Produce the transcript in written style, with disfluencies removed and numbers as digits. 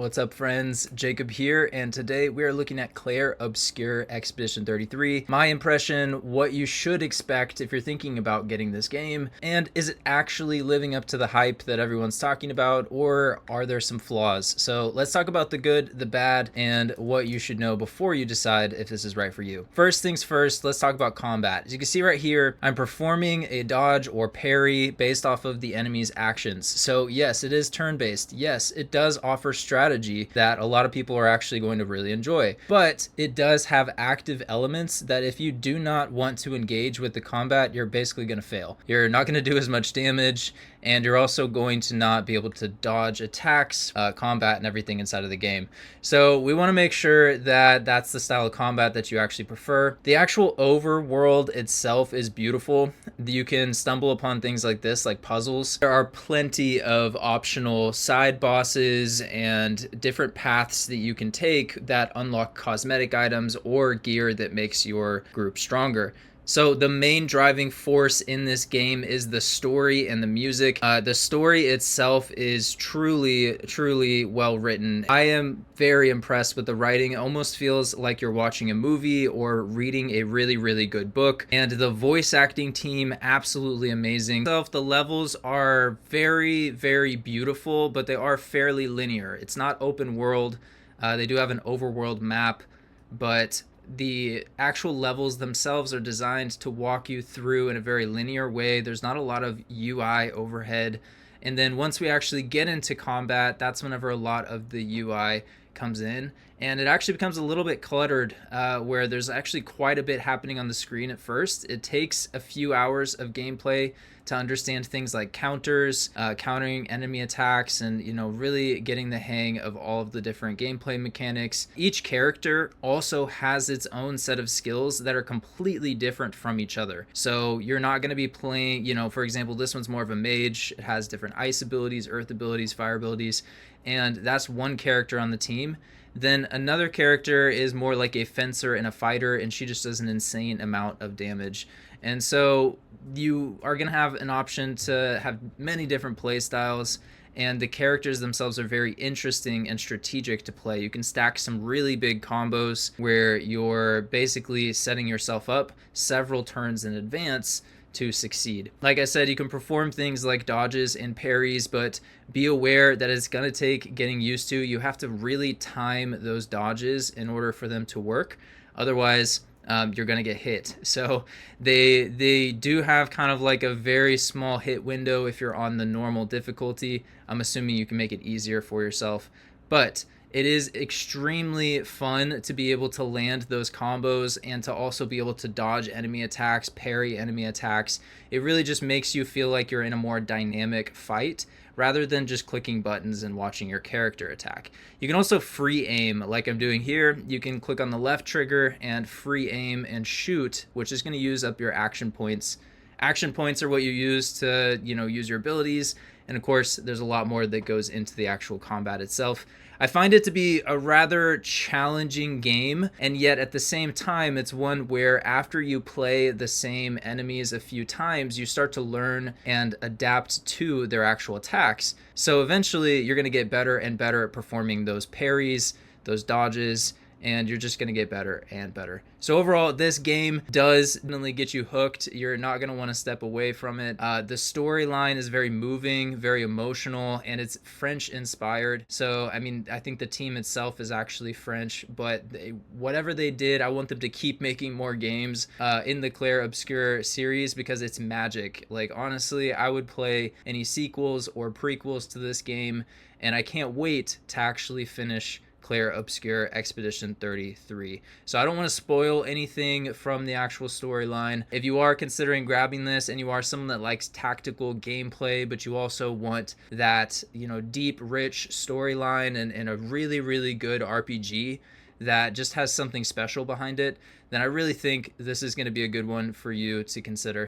What's up, friends? Jacob here, and today we are looking at Clair Obscur Expedition 33. My impression, what you should expect if you're thinking about getting this game, and is it actually living up to the hype that everyone's talking about, or are there some flaws? So let's talk about the good, the bad, and what you should know before you decide if this is right for you. First things first, let's talk about combat. As you can see right here, I'm performing a dodge or parry based off of the enemy's actions. So yes, it is turn-based. Yes, it does offer strategy that a lot of people are actually going to really enjoy, but it does have active elements that if you do not want to engage with the combat, you're basically going to fail. You're not going to do as much damage, and you're also going to not be able to dodge attacks, combat, and everything inside of the game. So we want to make sure that that's the style of combat that you actually prefer. The actual overworld itself is beautiful. You can stumble upon things like this, like puzzles. There are plenty of optional side bosses and different paths that you can take that unlock cosmetic items or gear that makes your group stronger. So the main driving force in this game is the story and the music. The story itself is truly well written. I am very impressed with the writing. It almost feels like you're watching a movie or reading a really good book. And the voice acting team, absolutely amazing. The levels are very beautiful, but they are fairly linear. It's not open world. They do have an overworld map, but the actual levels themselves are designed to walk you through in a very linear way. There's not a lot of UI overhead. And then once we actually get into combat, that's whenever a lot of the UI comes in. And it actually becomes a little bit cluttered, where there's actually quite a bit happening on the screen at first. It takes a few hours of gameplay to understand things like counters, countering enemy attacks, and really getting the hang of all of the different gameplay mechanics. Each character also has its own set of skills that are completely different from each other. So you're not going to be playing, for example, this one's more of a mage. It has different ice abilities, earth abilities, fire abilities, and that's one character on the team. Then another character is more like a fencer and a fighter, and she just does an insane amount of damage. And so you are going to have an option to have many different play styles, and the characters themselves are very interesting and strategic to play. You can stack some really big combos where you're basically setting yourself up several turns in advance to succeed. Like I said, you can perform things like dodges and parries, but be aware that it's going to take getting used to. You have to really time those dodges in order for them to work. Otherwise, you're going to get hit. So they do have kind of like a very small hit window if you're on the normal difficulty. I'm assuming you can make it easier for yourself, but it is extremely fun to be able to land those combos and to also be able to dodge enemy attacks, parry enemy attacks. It really just makes you feel like you're in a more dynamic fight rather than just clicking buttons and watching your character attack. You can also free aim like I'm doing here. You can click on the left trigger and free aim and shoot, which is going to use up your action points. Action points are what you use to, use your abilities. And of course, there's a lot more that goes into the actual combat itself. I find it to be a rather challenging game, and yet at the same time, it's one where after you play the same enemies a few times, you start to learn and adapt to their actual attacks. So eventually, you're going to get better and better at performing those parries, those dodges, and you're just going to get better and better. So overall, this game does definitely get you hooked. You're not going to want to step away from it. The storyline is very moving, very emotional, and it's French inspired. So, I think the team itself is actually French, but whatever they did, I want them to keep making more games in the Clair Obscur series because it's magic. Like, honestly, I would play any sequels or prequels to this game, and I can't wait to actually finish Clair Obscur Expedition 33. So I don't want to spoil anything from the actual storyline. If you are considering grabbing this and you are someone that likes tactical gameplay, but you also want that, deep, rich storyline and a really good RPG that just has something special behind it, then I really think this is going to be a good one for you to consider.